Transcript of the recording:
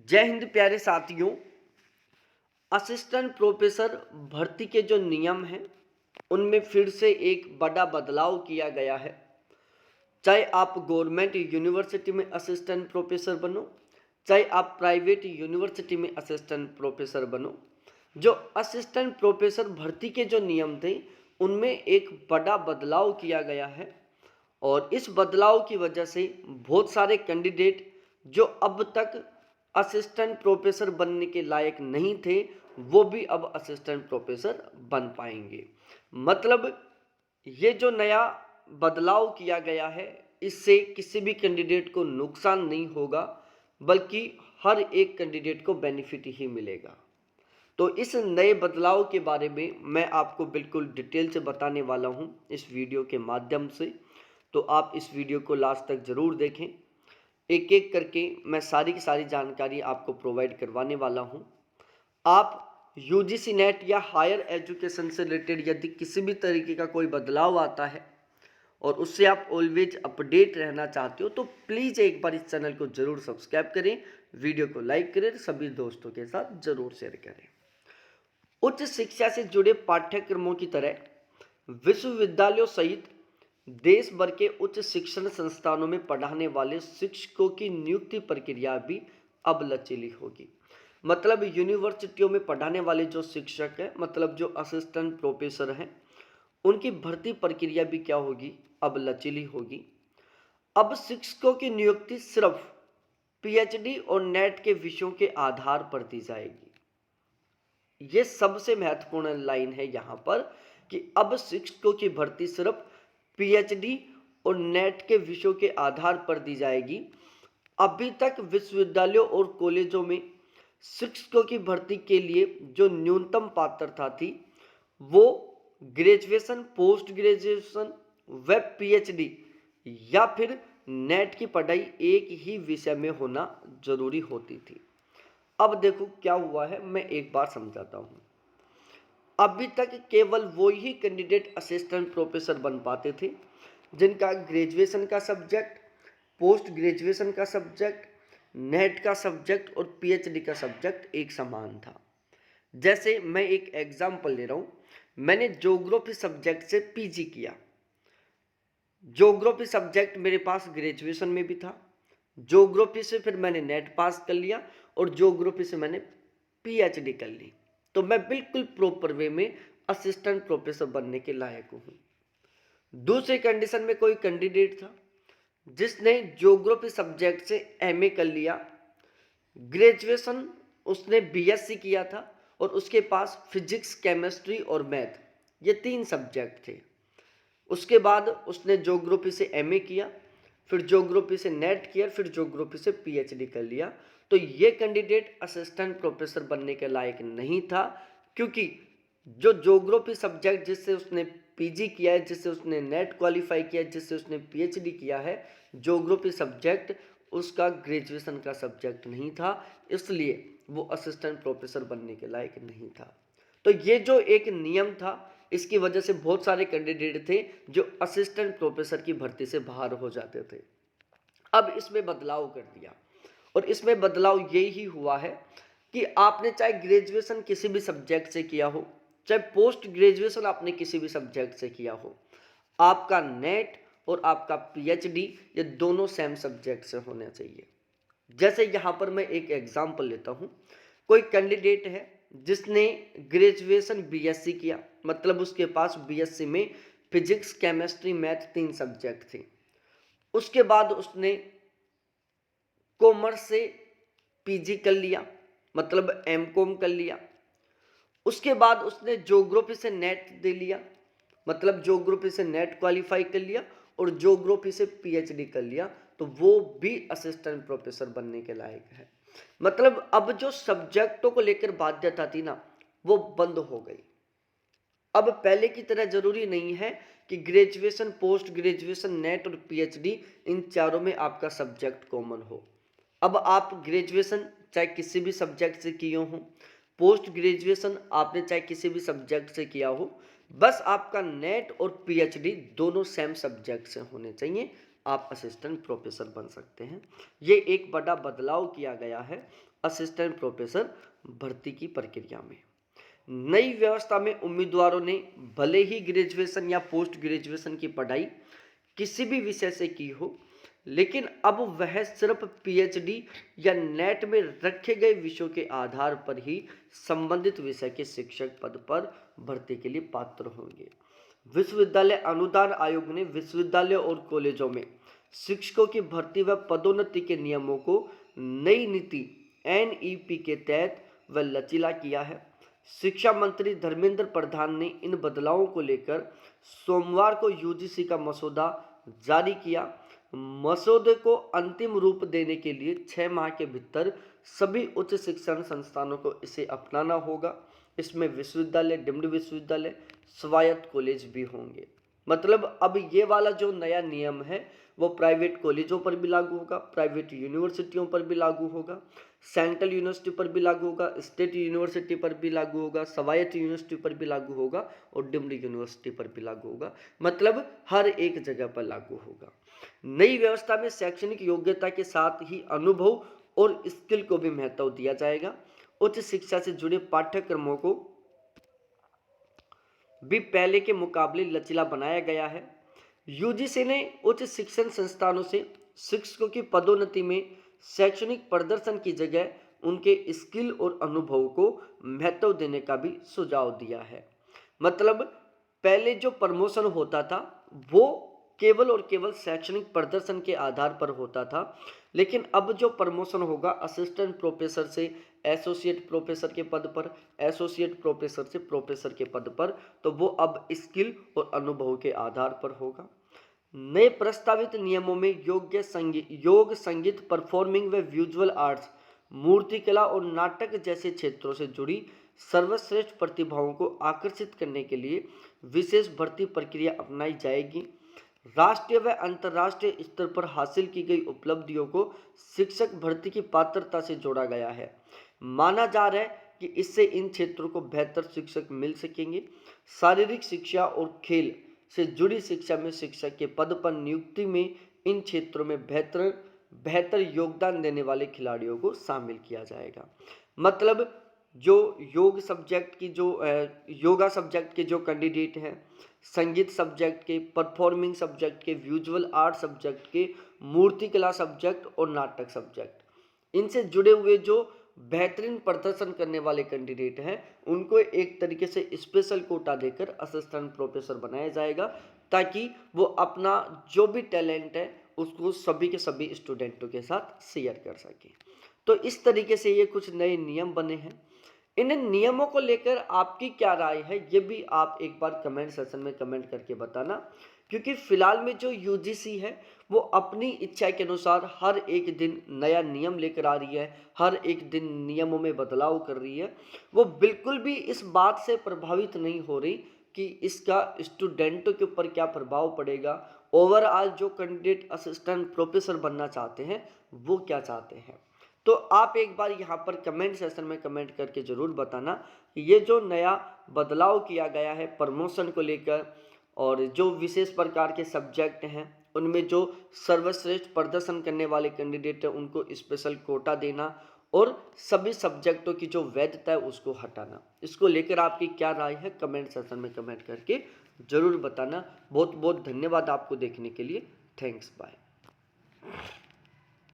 जय हिंद प्यारे साथियों। असिस्टेंट प्रोफेसर भर्ती के जो नियम हैं उनमें फिर से एक बड़ा बदलाव किया गया है। चाहे आप गवर्नमेंट यूनिवर्सिटी में असिस्टेंट प्रोफेसर बनो, चाहे आप प्राइवेट यूनिवर्सिटी में असिस्टेंट प्रोफेसर बनो, जो असिस्टेंट प्रोफेसर भर्ती के जो नियम थे उनमें एक बड़ा बदलाव किया गया है। और इस बदलाव की वजह से बहुत सारे कैंडिडेट जो अब तक असिस्टेंट प्रोफेसर बनने के लायक नहीं थे वो भी अब असिस्टेंट प्रोफेसर बन पाएंगे। मतलब ये जो नया बदलाव किया गया है इससे किसी भी कैंडिडेट को नुकसान नहीं होगा, बल्कि हर एक कैंडिडेट को बेनिफिट ही मिलेगा। तो इस नए बदलाव के बारे में मैं आपको बिल्कुल डिटेल से बताने वाला हूं इस वीडियो के माध्यम से। तो आप इस वीडियो को लास्ट तक ज़रूर देखें। एक एक करके मैं सारी की सारी जानकारी आपको प्रोवाइड करवाने वाला हूं। आप यूजीसी नेट या हायर एजुकेशन से रिलेटेड यदि किसी भी तरीके का कोई बदलाव आता है और उससे आप ऑलवेज अपडेट रहना चाहते हो तो प्लीज़ एक बार इस चैनल को ज़रूर सब्सक्राइब करें, वीडियो को लाइक करें, सभी दोस्तों के साथ ज़रूर शेयर करें। उच्च शिक्षा से जुड़े पाठ्यक्रमों की तरह विश्वविद्यालयों सहित देश भर के उच्च शिक्षण संस्थानों में पढ़ाने वाले शिक्षकों की नियुक्ति प्रक्रिया भी अब लचीली होगी। मतलब यूनिवर्सिटियों में पढ़ाने वाले जो शिक्षक हैं, मतलब जो असिस्टेंट प्रोफेसर हैं, उनकी भर्ती प्रक्रिया भी क्या होगी, अब लचीली होगी। अब शिक्षकों की नियुक्ति सिर्फ पीएचडी और नेट के विषयों के आधार पर दी जाएगी। ये सबसे महत्वपूर्ण लाइन है यहाँ पर कि अब शिक्षकों की भर्ती सिर्फ पीएचडी और नेट के विषयों के आधार पर दी जाएगी। अभी तक विश्वविद्यालयों और कॉलेजों में शिक्षकों की भर्ती के लिए जो न्यूनतम पात्रता थी वो ग्रेजुएशन, पोस्ट ग्रेजुएशन, व पीएचडी या फिर नेट की पढ़ाई एक ही विषय में होना जरूरी होती थी। अब देखो क्या हुआ है, मैं एक बार समझाता हूँ। अभी तक केवल वो ही कैंडिडेट असिस्टेंट प्रोफेसर बन पाते थे जिनका ग्रेजुएशन का सब्जेक्ट, पोस्ट ग्रेजुएशन का सब्जेक्ट, नेट का सब्जेक्ट और पीएचडी का सब्जेक्ट एक समान था। जैसे मैं एक एग्जाम्पल ले रहा हूँ, मैंने ज्योग्राफी सब्जेक्ट से पीजी किया। ज्योग्राफी सब्जेक्ट मेरे पास ग्रेजुएशन में भी था। ज्योग्राफी से फिर मैंने नेट पास कर लिया और ज्योग्राफी से मैंने पीएचडी कर ली। तो मैं बिल्कुल प्रॉपर वे में असिस्टेंट प्रोफेसर बनने के लायक हूँ। दूसरी कंडीशन में कोई कैंडिडेट था जिसने ज्योग्राफी सब्जेक्ट से एमए कर लिया, ग्रेजुएशन उसने बीएससी किया था और उसके पास फिजिक्स, केमिस्ट्री और मैथ ये 3 सब्जेक्ट थे। उसके बाद उसने ज्योग्राफी से एमए किया, फिर ज्योग्राफी से नेट किया, फिर ज्योग्राफी से पीएचडी कर लिया। तो ये कैंडिडेट असिस्टेंट प्रोफेसर बनने के लायक नहीं था, क्योंकि जो ज्योग्राफी सब्जेक्ट जिससे उसने पीजी किया है, जिससे उसने नेट क्वालिफाई किया है, जिससे उसने पीएचडी किया है, ज्योग्राफी सब्जेक्ट उसका ग्रेजुएशन का सब्जेक्ट नहीं था, इसलिए वो असिस्टेंट प्रोफेसर बनने के लायक नहीं था। तो ये जो एक नियम था इसकी वजह से बहुत सारे कैंडिडेट थे जो असिस्टेंट प्रोफेसर की भर्ती से बाहर हो जाते थे। अब इसमें बदलाव कर दिया और इसमें बदलाव यही हुआ है कि आपने चाहे ग्रेजुएशन किसी भी सब्जेक्ट से किया हो, चाहे पोस्ट ग्रेजुएशन आपने किसी भी सब्जेक्ट से किया हो, आपका नेट और आपका पीएचडी ये दोनों सेम सब्जेक्ट से होना चाहिए। जैसे यहाँ पर मैं एक एग्जाम्पल लेता हूँ। कोई कैंडिडेट है जिसने ग्रेजुएशन बीएससी किया, मतलब उसके पास बीएससी में फिजिक्स, केमिस्ट्री, मैथ 3 सब्जेक्ट थे। उसके बाद उसने कॉमर्स से पीजी कर लिया, मतलब एमकॉम कर लिया। उसके बाद उसने ज्योग्राफी से नेट दे लिया, मतलब ज्योग्राफी से नेट क्वालिफाई कर लिया और ज्योग्राफी से पीएचडी कर लिया, तो वो भी असिस्टेंट प्रोफेसर बनने के लायक है। मतलब अब जो सब्जेक्टों को लेकर बाध्यता थी ना वो बंद हो गई। अब पहले की तरह जरूरी नहीं है कि ग्रेजुएशन, पोस्ट ग्रेजुएशन, नेट और पीएचडी इन चारों में आपका सब्जेक्ट कॉमन हो। अब आप ग्रेजुएशन चाहे किसी भी सब्जेक्ट से किए हो, पोस्ट ग्रेजुएशन आपने चाहे किसी भी सब्जेक्ट से किया हो, बस आपका नेट और पीएचडी दोनों सेम सब्जेक्ट से होने चाहिए, आप असिस्टेंट प्रोफेसर बन सकते हैं। ये एक बड़ा बदलाव किया गया है असिस्टेंट प्रोफेसर भर्ती की प्रक्रिया में। नई व्यवस्था में उम्मीदवारों ने भले ही ग्रेजुएशन या पोस्ट ग्रेजुएशन की पढ़ाई किसी भी विषय से की हो, लेकिन अब वह सिर्फ पीएचडी या नेट में रखे गए विषयों के आधार पर ही संबंधित विषय के शिक्षक पद पर भर्ती के लिए पात्र होंगे। विश्वविद्यालय अनुदान आयोग ने विश्वविद्यालय और कॉलेजों में शिक्षकों की भर्ती व पदोन्नति के नियमों को नई नीति एनईपी के तहत व लचीला किया है। शिक्षा मंत्री धर्मेंद्र प्रधान ने इन बदलावों को लेकर सोमवार को यूजीसी का मसौदा जारी किया। मसौदे को अंतिम रूप देने के लिए 6 माह के भीतर सभी उच्च शिक्षण संस्थानों को इसे अपनाना होगा। इसमें विश्वविद्यालय, डीम्ड विश्वविद्यालय, स्वायत्त कॉलेज भी होंगे। मतलब अब ये वाला जो नया नियम है वो प्राइवेट कॉलेजों पर भी लागू होगा, प्राइवेट यूनिवर्सिटियों पर भी लागू होगा, सेंट्रल यूनिवर्सिटी पर भी लागू होगा, स्टेट यूनिवर्सिटी पर भी लागू होगा, स्वायत्त यूनिवर्सिटी पर भी लागू होगा और डीम्ड यूनिवर्सिटी पर भी लागू होगा। मतलब हर एक जगह पर लागू होगा। नई व्यवस्था में शैक्षणिक योग्यता के साथ ही अनुभव और स्किल को भी महत्व दिया जाएगा। उच्च शिक्षा से जुड़े पाठ्यक्रमों को भी पहले के मुकाबले लचीला बनाया गया है। यूजीसी ने उच्च शिक्षण संस्थानों से शिक्षकों की पदोन्नति में शैक्षणिक प्रदर्शन की जगह उनके स्किल और अनुभव को महत्व देने का भी सुझाव दिया है। मतलब पहले जो प्रमोशन होता था वो केवल और केवल शैक्षणिक प्रदर्शन के आधार पर होता था, लेकिन अब जो प्रमोशन होगा असिस्टेंट प्रोफेसर से एसोसिएट प्रोफेसर के पद पर, एसोसिएट प्रोफेसर से प्रोफेसर के पद पर, तो वो अब स्किल और अनुभव के आधार पर होगा। नए प्रस्तावित नियमों में योग संगीत, परफॉर्मिंग व विजुअल आर्ट्स, मूर्तिकला और नाटक जैसे क्षेत्रों से जुड़ी सर्वश्रेष्ठ प्रतिभाओं को आकर्षित करने के लिए विशेष भर्ती प्रक्रिया अपनाई जाएगी। राष्ट्रीय व अंतर्राष्ट्रीय स्तर पर हासिल की गई उपलब्धियों को शिक्षक भर्ती की पात्रता से जोड़ा गया है। माना जा रहा है कि इससे इन क्षेत्रों को बेहतर शिक्षक मिल सकेंगे। शारीरिक शिक्षा और खेल से जुड़ी शिक्षा में शिक्षक के पद पर नियुक्ति में इन क्षेत्रों में बेहतर योगदान देने वाले खिलाड़ियों को शामिल किया जाएगा। मतलब जो योग सब्जेक्ट की जो योगा सब्जेक्ट के जो कैंडिडेट हैं, संगीत सब्जेक्ट के, परफॉर्मिंग सब्जेक्ट के, विजुअल आर्ट सब्जेक्ट के, मूर्तिकला सब्जेक्ट और नाटक सब्जेक्ट, इनसे जुड़े हुए जो बेहतरीन प्रदर्शन करने वाले कैंडिडेट हैं उनको एक तरीके से स्पेशल कोटा देकर असिस्टेंट प्रोफेसर बनाया जाएगा, ताकि वो अपना जो भी टैलेंट है उसको सभी के सभी स्टूडेंटों के साथ शेयर कर सके। तो इस तरीके से ये कुछ नए नियम बने हैं। इन नियमों को लेकर आपकी क्या राय है ये भी आप एक बार कमेंट सेक्शन में कमेंट करके बताना, क्योंकि फिलहाल में जो यूजीसी है वो अपनी इच्छा के अनुसार हर एक दिन नया नियम लेकर आ रही है, हर एक दिन नियमों में बदलाव कर रही है। वो बिल्कुल भी इस बात से प्रभावित नहीं हो रही कि इसका स्टूडेंटों के ऊपर क्या प्रभाव पड़ेगा, ओवरऑल जो कैंडिडेट असिस्टेंट प्रोफेसर बनना चाहते हैं वो क्या चाहते हैं। तो आप एक बार यहाँ पर कमेंट सेक्शन में कमेंट करके ज़रूर बताना कि ये जो नया बदलाव किया गया है प्रमोशन को लेकर, और जो विशेष प्रकार के सब्जेक्ट हैं उनमें जो सर्वश्रेष्ठ प्रदर्शन करने वाले कैंडिडेट हैं उनको स्पेशल कोटा देना और सभी सब्जेक्टों की जो वैधता है उसको हटाना, इसको लेकर आपकी क्या राय है कमेंट सेक्शन में कमेंट करके ज़रूर बताना। बहुत बहुत धन्यवाद आपको देखने के लिए। Thanks, bye.